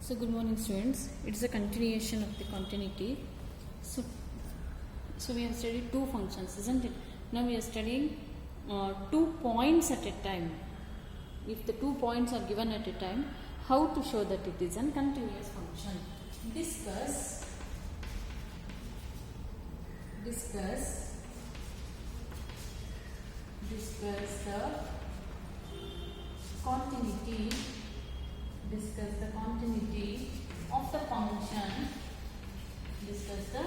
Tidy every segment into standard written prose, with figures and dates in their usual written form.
So good morning students, it is a continuation of the continuity. So we have studied two functions, isn't it? Now we are studying 2 points at a time. If the 2 points are given at a time, how to show that it is a continuous function. Discuss the continuity of the function. Discuss the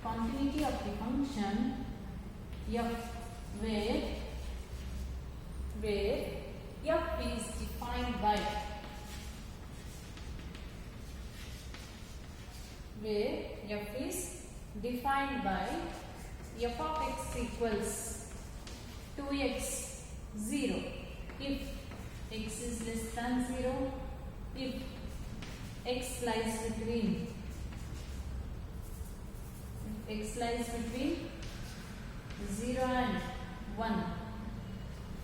continuity of the function f, where f is defined by f of x equals 2x 0 if x is less than 0, if x lies between 0 and 1,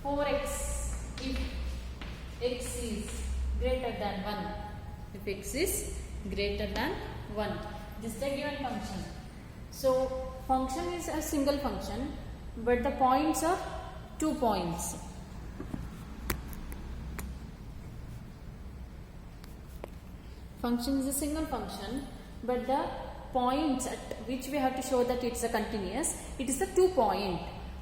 4x if x is greater than 1, if x is greater than 1. This is the given function. So function is a single function, but the points are 2 points. Function is a single function, but the points at which we have to show that it's a continuous, it is a 2 point.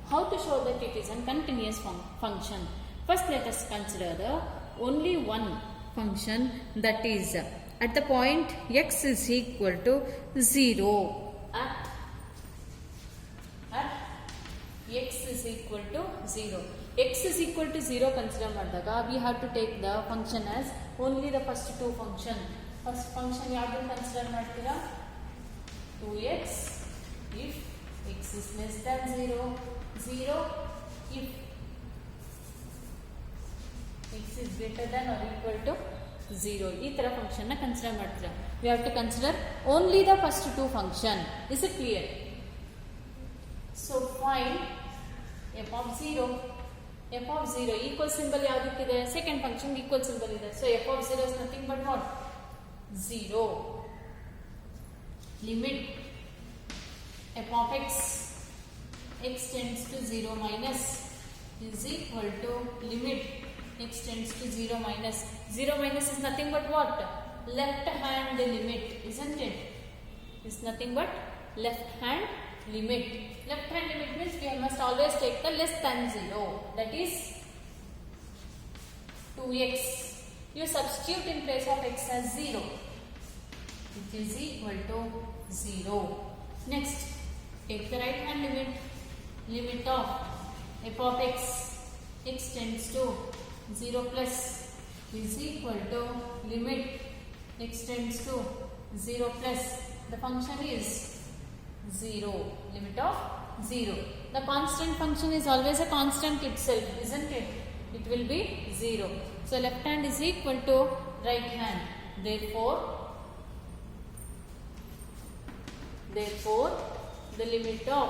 How to show that it is a continuous function? First let us consider the only one function, that is at the point x is equal to 0. At x is equal to 0. X is equal to 0 consider ಮಾಡಿದಾಗ we have to take the function as only the first two function. First function ಯಾವುದು consider ಮಾಡ್ತೀರಾ? 2x if x is less than 0, 0 if x is greater than or equal to 0. ಈ ತರ function ನ consider ಮಾಡ್ತೀರಾ. We have to consider only the first two function. Is it clear? So find f of 0. f of 0 equal symbol ಯಾವುದಕ್ಕಿದೆ? Second function equal symbol ಇದೆ. So f of 0 is nothing but what? 0. Limit f of x tends to 0 minus is equal to limit x tends to 0 minus. 0 minus is nothing but what? Left hand limit, isn't it? It's nothing but left hand limit. Left hand limit means we must always take the less than 0, that is 2x. You substitute in place of x as 0, which is equal to 0. Next, take the right hand limit of f of x tends to 0 plus is equal to limit x tends to 0 plus, the function is 0, limit of 0. The constant function is always a constant itself, isn't it? It will be 0. So left hand is equal to right hand. Therefore the limit of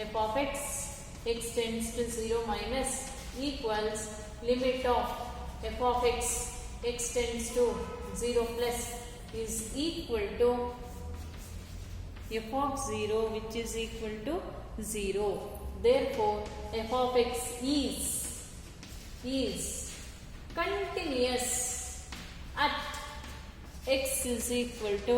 f of x tends to 0 minus equals limit of f of x tends to 0 plus is equal to f of 0, which is equal to 0. Therefore f of x is continuous at x is equal to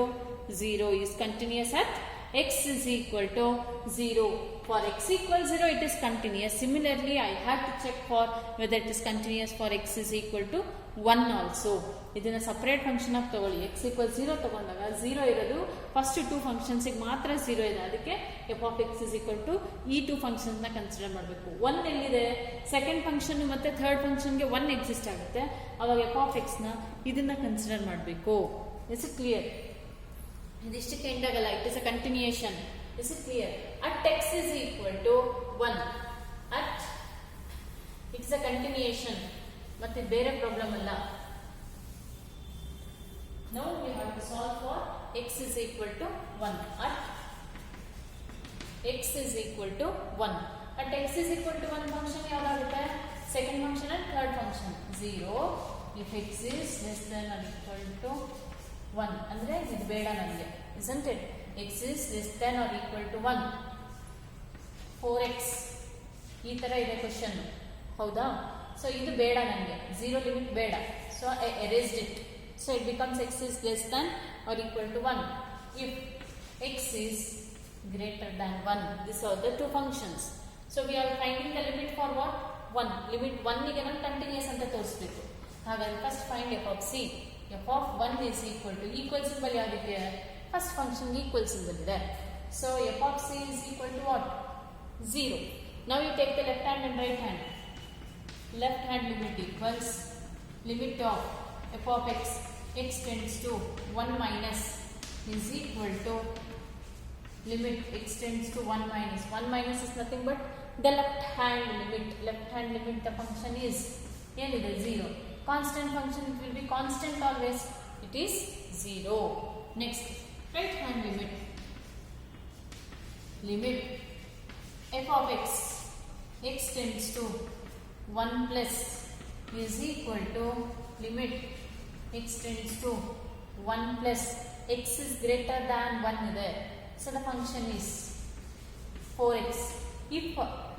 0. Is continuous at x is equal to 0. For x equals 0 it is continuous. Similarly I have to check for whether it is continuous for x is equal to 1 also. ಇದನ್ನ separate function ಆಗಿ ತಗೊಳ್ಳಿ. x equals 0 ತಗೊಂಡಾಗ 0 ಇರೋದು first two functions ಗೆ ಮಾತ್ರ 0 ಇದೆ. ಅದಕ್ಕೆ f of x is equal to ಈ ಟೂ ಫಂಕ್ಷನ್ಸ್ ನ ಕನ್ಸಿಡರ್ ಮಾಡಬೇಕು. 1 ಎಲ್ಲಿದೆ? ಸೆಕೆಂಡ್ ಫಂಕ್ಷನ್ ಮತ್ತೆ ಥರ್ಡ್ ಫಂಕ್ಷನ್ ಗೆ 1 ಎಕ್ಸಿಸ್ಟ್ ಆಗುತ್ತೆ. ಅವಾಗ f of x ನ ಇದನ್ನ ಕನ್ಸಿಡರ್ ಮಾಡಬೇಕು. Is it clear? ಇದಿಷ್ಟಕ್ಕೆ ಎಂಡ್ ಆಗಲ್ಲ. It is a continuation. Is it clear? At x is equal to 1. At it's a continuation. ಮತ್ತೆ ಬೇರೆ ಪ್ರಾಬ್ಲಮ್ ಅಲ್ಲ. Now we have to solve for x is equal to 1. At x is equal to 1. At x is equal to 1 function ಯಾವ್ದಾಗುತ್ತೆ? Second function and third function. 0 if x is less than or equal to 1 ಅಂದರೆ ಇದು ಬೇಡ ನನಗೆ, isn't it? X is less than or equal to 1. 4x ಈ ಥರ ಇದೆ question, ಹೌದಾ? So ಇದು ಬೇಡ ನನಗೆ, 0 ಲಿಮಿಟ್ ಬೇಡ. So I erased it. So it becomes x is less than or equal to 1 if x is greater than 1. These are the two functions. So we are finding the limit for what? 1. Limit 1 ಗೆ ನಾನು continuous ಅಂತ ತೋರಿಸಬೇಕು. ಹಾಗಾದ್ರೆ first find f of c. f of 1 is equal to equal symbol ಯಾವುದಿದೆ? First function equal symbol ಇದೆ. So f of c is equal to what? 0. Now you take the left hand and right hand. Left hand limit equals limit of f of x, x tends to 1 minus is equal to limit x tends to 1 minus. 1 minus is nothing but the left hand limit. Left hand limit the function is ಏನಿದೆ? 0. Constant function, it will be constant always. It is 0. Next, right hand limit. Limit f of x, x tends to 1 plus is equal to limit x tends to 1 plus x is greater than 1 ಇದೆ. So the function is 4x. If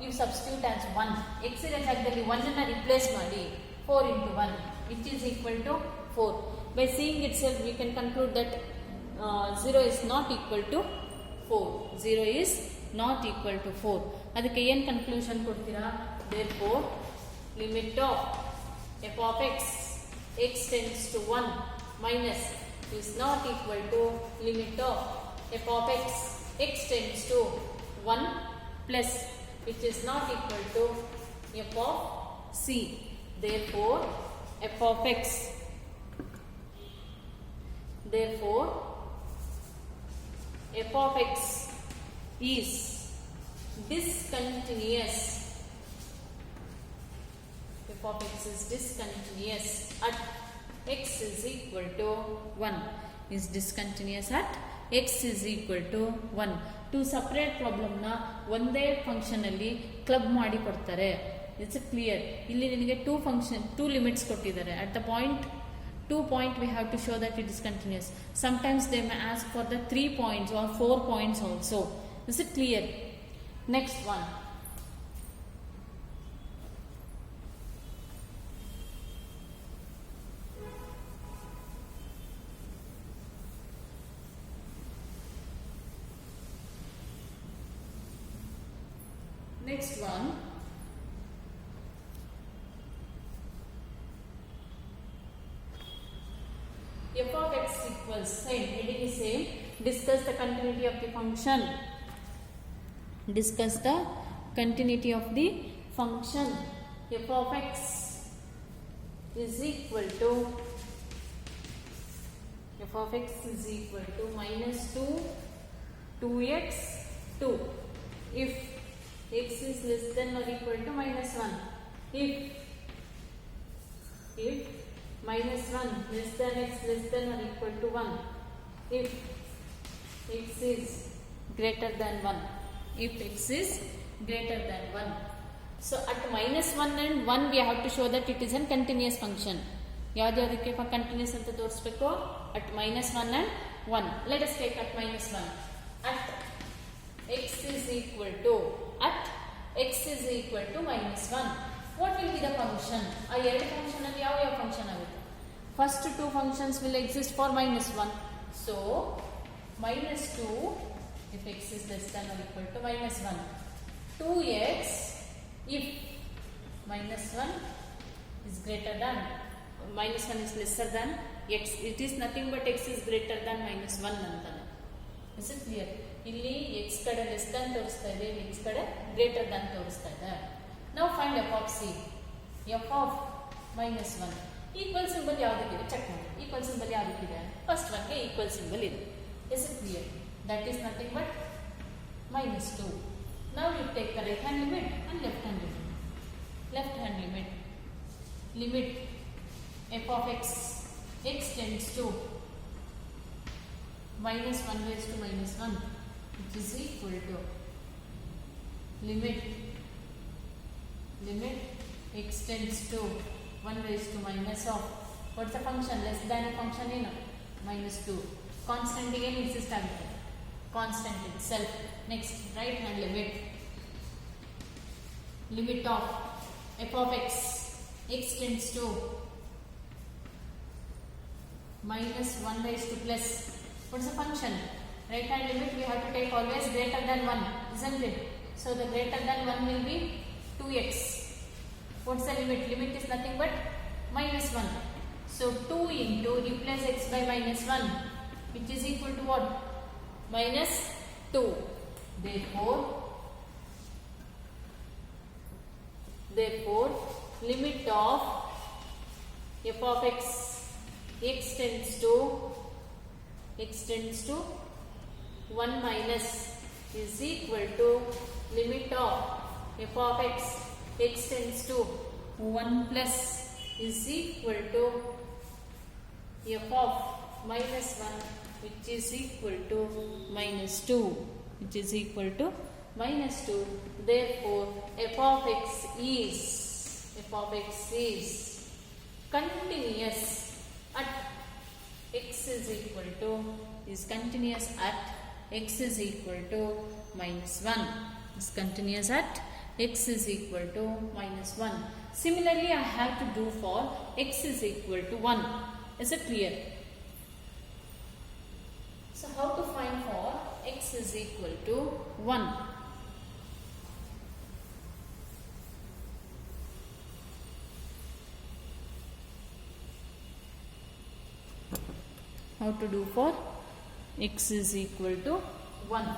you substitute as 1, x ಇದೆ ಜಾಗದಲ್ಲಿ 1 ಅನ್ನು replace ಮಾಡಿ 4 into 1, which is equal to 4. By seeing itself, we can conclude that 0 is not equal to 4. 0 is not equal to 4. ಅದಕ್ಕೆ ಏನು conclusion ಕೊಡ್ತೀರಾ? Therefore, limit of f of x, x tends to 1 minus is not equal to limit of f of x, x tends to 1 plus, which is not equal to f of c. Therefore, f of x, therefore f of x is discontinuous. F of x is discontinuous at x is equal to 1. Is discontinuous at x is equal to 1. To separate ಪ್ರಾಬ್ಲಮ್ನ ಒಂದೇ ಫಂಕ್ಷನಲ್ಲಿ club ಮಾಡಿ ಕೊಡ್ತಾರೆ. It's clear. ಇಲ್ಲಿ ನಿನಗೆ two limits ಕೊಟ್ಟಿದ್ದಾರೆ. At the point 2 point we have to show that it is continuous. Sometimes they may ask for the 3 points or 4 points also. Is it clear? Next one. Next one. F of x equals same. Heading is same. Discuss the continuity of the function. Discuss the continuity of the function. F of x is equal to minus 2x 2 if x is less than or equal to minus 1. If minus 1 less than x less than or equal to 1. If x is greater than 1. If x is greater than 1. So at minus 1 and 1 we have to show that it is a continuous function. ಯಾವ್ದಕ್ಕೆ continuous ಅಂತ ತೋರಿಸಬೇಕು? At minus 1 and 1. Let us take at minus 1. At x is equal to minus 1. What will be the function? ಆ ಎರಡು function ಅಲ್ಲಿ ಯಾವ function ಆಗುತ್ತೆ? First two functions will exist for minus 1. So minus 2 if x is less than or equal to minus 1. 2x if minus 1 is greater than minus 1 is lesser than x. It is nothing but x is greater than minus 1 ಅಂತಾನೆ. Is it clear? ಇಲ್ಲಿ x ಕಡೆ less than ತೋರಿಸ್ತಾ ಇದೆ, x ಕಡೆ greater than ತೋರಿಸ್ತಾ ಇದೆ. Now find f of c. f of minus 1. Equal symbol ಯಾವುದಕ್ಕಿದೆ check ಮಾಡಿ. ಈಕ್ವಲ್ ಸಿಂಬಲ್ ಯಾವುದಕ್ಕಿದೆ? ಫಸ್ಟ್ ಒನ್ಗೆ ಈಕ್ವಲ್ ಸಿಂಬಲ್ ಇದೆ. Is it clear? That is nothing but minus 2. Now you take the right hand limit and left hand limit. Left hand limit. Limit f of x, x tends to minus 1 raised to minus 1, which is equal to limit x tends to 1 raised to minus of, what's the function? Less than a function in minus 2. Constant again exist ಆಗುತ್ತೆ. Constant itself. Next, right hand limit. Limit of f of x. X tends to minus 1 raised to plus. What is the function? Right hand limit we have to take always greater than 1, isn't it? So the greater than 1 will be 2x. What's the limit? Limit is nothing but minus 1. So 2 into replace x by minus 1, which is equal to what? Minus 2. Therefore, limit of f of x, x tends to 1 minus is equal to limit of f of x, x tends to 1 plus is equal to f of minus 1, which is equal to minus 2, which is equal to minus 2. Therefore, f of x is continuous at x is equal to x is equal to minus 1. Is continuous at x is equal to minus 1. Similarly, I have to do for x is equal to 1. Is it clear? So, how to find for x is equal to 1? How to do for x is equal to 1?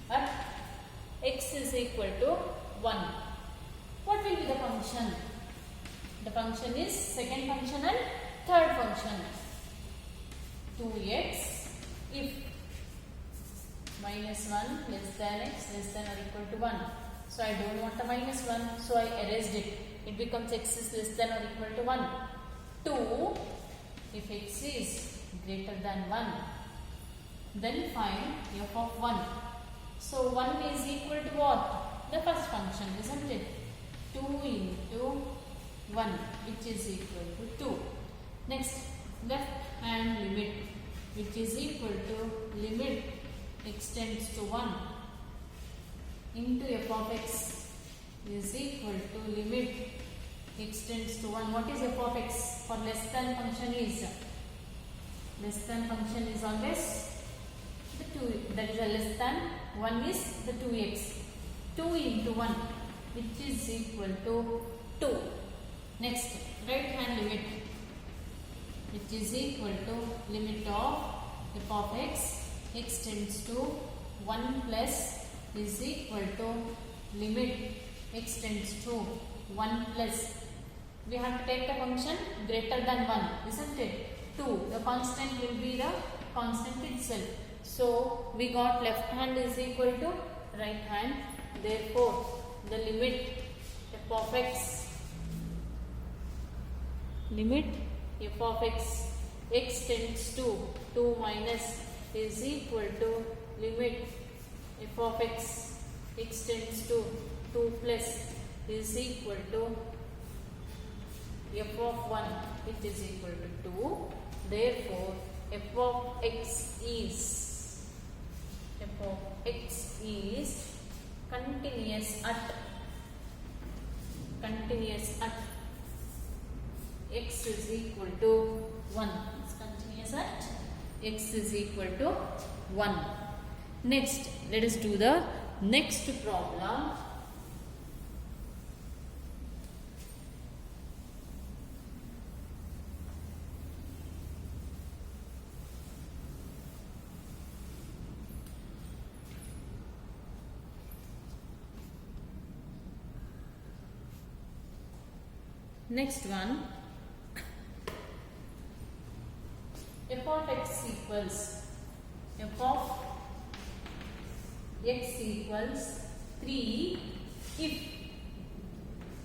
At x is equal to 1. What will be the function? The function is second function and third function. 2x if minus 1 less than x less than or equal to 1. So I don't want the minus 1, so I erased it. It becomes x is less than or equal to 1. 2 if x is greater than 1. Then find f of 1. So 1 is equal to what? The first function, isn't it? 2 into 1, which is equal to 2. Next, left hand limit, which is equal to limit x tends to 1 into f of x is equal to limit x tends to 1. What is f of x? For less than function is always the 2, that is a less than 1 is the 2x. 2 into 1, which is equal to 2. Next, right hand limit, which is equal to limit of f of x, x tends to 1 plus is equal to limit x tends to 1 plus. We have to take the function greater than 1, isn't it? 2, the constant will be the constant itself. So we got left hand is equal to right hand. Therefore, the limit f of x x tends to 2 minus is equal to limit f of x tends to 2 plus is equal to f of 1, which is equal to 2. Therefore, f of x is continuous at x is equal to 1. It's continuous at x is equal to 1. Next, let us do the next problem. Next one, f of x equals 3 if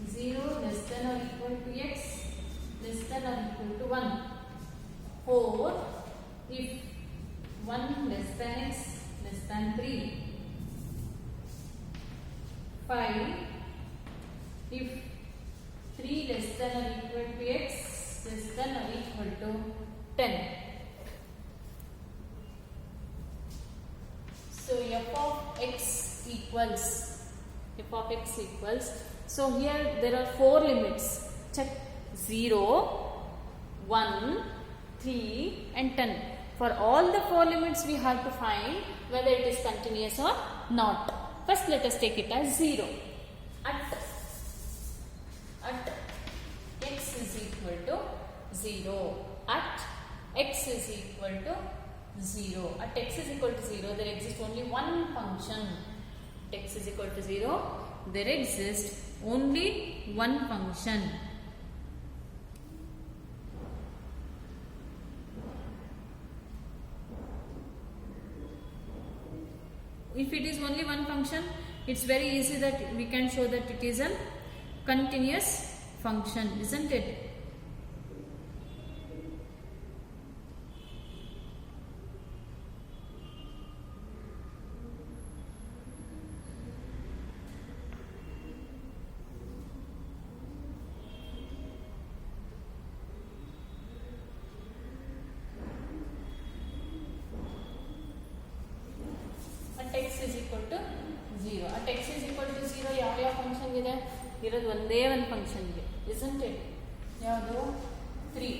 0 less than or equal to x less than or equal to 1. 4 if 1 less than x less than 3. 5 if 3 less than or equal to x less than or equal to 10. So f of x equals, so here there are 4 limits. Check 0, 1, 3 and 10. For all the 4 limits we have to find whether it is continuous or not. First let us take it as 0. At x is equal to 0. At x is equal to 0. At x is equal to 0 there exists only one function. At x is equal to 0 there exists only one function. If it is only one function, it's very easy that we can show that it is a continuous function, isn't it? x is equal to 0. At x is equal to 0 ಯಾವ function ಇದೆ? ಇರೋದು ಒಂದೇ ಒಂದು function ಇದೆ, isn't it? ಯಾವುದು? 3.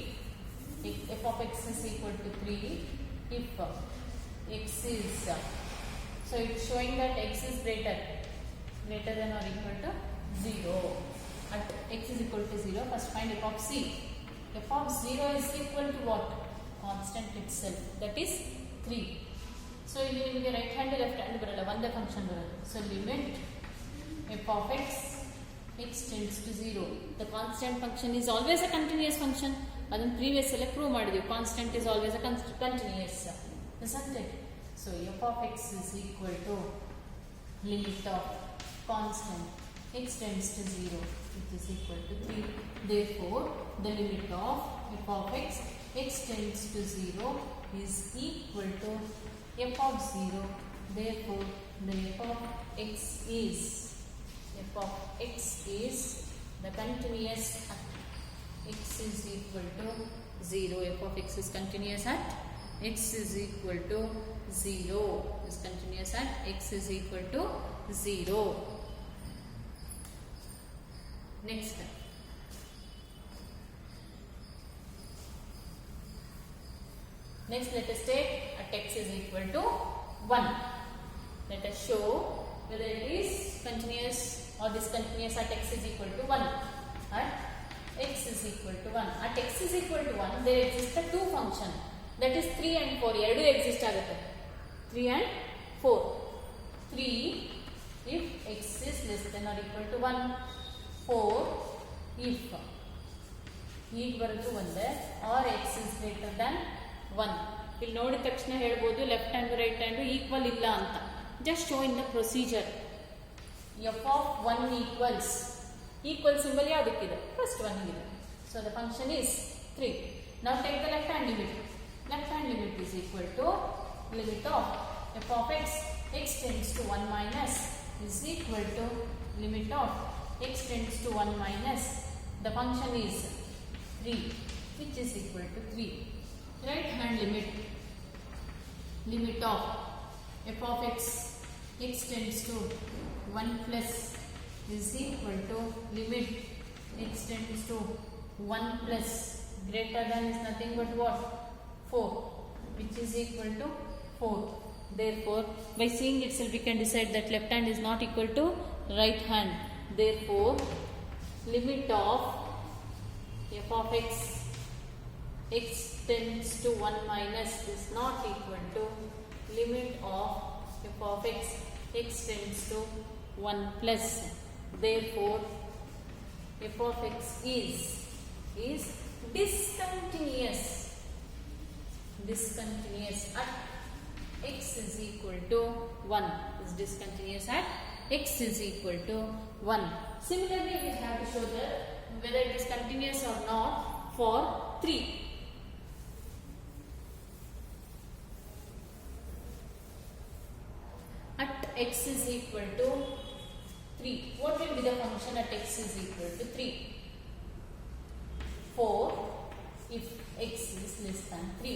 f of x is equal to 3 if x is, so it's showing that x is greater than or equal to 0. At x is equal to 0, first find f of c. F of 0 is equal to what? Constant itself, that is 3. So ಇಲ್ಲಿ ನಿಮಗೆ right hand left hand ಬರಲ್ಲ, ಒಂದೇ function ಬರೋದು. So limit f of x tends to 0. The constant function is always a continuous function. ಅದನ್ನು previous ಎಲ್ಲ prove ಮಾಡಿದ್ವಿ. Constant is always a continuous, isn't it? So f of x is equal to limit of constant x tends to 0, which is equal to 3. Therefore the limit of f of x tends to 0 is equal to f of 0. Therefore the f of x is the continuous at x is equal to 0. F of x is continuous at x is equal to 0. Is continuous at x is equal to 0. Next, let us take at x is equal to 1. Let us show whether it is continuous or discontinuous at x is equal to 1. At x is equal to 1. At x is equal to 1, there exists a 2 function. That is 3 and 4. Eradu exist agutte. 3 and 4. 3 if x is less than or equal to 1. 4 if ಈಗ ಬರೋದು ಒಂದೇ or x is greater than 1. ಇಲ್ಲಿ ನೋಡಿದ ತಕ್ಷಣ ಹೇಳ್ಬೋದು left hand right hand equal ಇಲ್ಲ ಅಂತ. Just show in the procedure. f of 1 equal symbol ಯಾವುದಕ್ಕಿದೆ? ಫಸ್ಟ್ 1 ಇದೆ. So the function is 3. Now take the left hand limit. Left hand limit is equal to limit of f of x tends to 1 minus is equal to limit of x tends to 1 minus the function is 3, which is equal to 3. Right hand limit of f of x tends to 1 plus is equal to limit x tends to 1 plus greater than is nothing but what? 4, which is equal to 4. Therefore by seeing itself we can decide that left hand is not equal to right hand. Therefore limit of f of x tends to 1 minus is not equal to limit of f of x tends to 1 plus. Therefore f of x is discontinuous at x is equal to 1. Is discontinuous at x is equal to 1. Similarly we have to show that whether it is continuous or not for 3. At x is equal to 3. What will be the function at x is equal to 3? 4 if x is less than 3.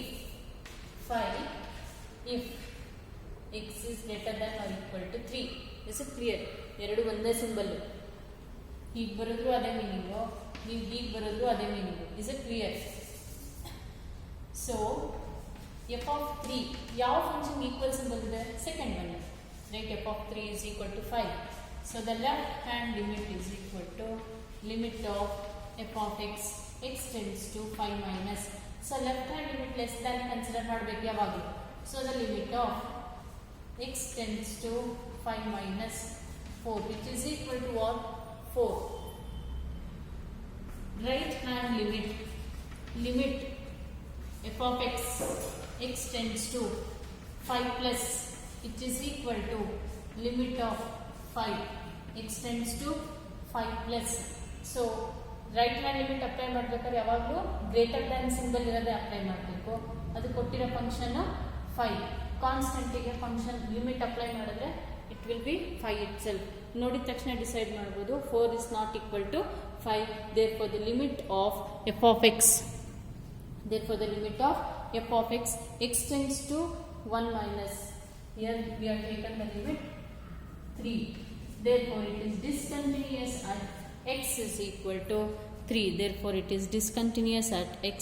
5 if x is greater than or equal to 3. Is it clear? ಎರಡು ಒಂದೇ symbol. ಹೀಗೆ ಬರೆದ್ರು ಅದೇ meaning, ನೀವು ಹೀಗೆ ಬರೆದ್ರು ಅದೇ meaning. Is it clear? So F of 3 ಯಾವ ಫಂಕ್ಷನ್ ಈಕ್ವಲ್ ಸಿಂಬಲ್ ಇದೆ? Second one, right? F of 3 is equal to 5. So the left hand limit is equal to limit of f of x, x tends to 5 minus. So left hand limit less than consider ಮಾಡಬೇಕು ಯಾವಾಗಲೂ. So the limit of x tends to 5 minus 4, which is equal to what? 4. Right hand limit, limit f of x, x tends to 5 plus, which is equal to limit of 5, x tends to 5 plus. So right hand limit apply ಮಾಡಬೇಕಾದ್ರೆ ಯಾವಾಗಲೂ greater than symbol ಇರೋದೇ apply ಮಾಡಬೇಕು. ಅದು ಕೊಟ್ಟಿರೋ function 5. ಕಾನ್ಸ್ಟೆಂಟಿಗೆ function limit apply ಮಾಡಿದ್ರೆ it will be 5 it self. ನೋಡಿದ ತಕ್ಷಣ decide ಮಾಡ್ಬೋದು 4 is not equal to 5. Therefore the limit of f of x, therefore the limit of f of x, x tends to 1 minus. Here we have taken the limit 3. Therefore it is discontinuous at x is equal to 3. Therefore it is discontinuous at x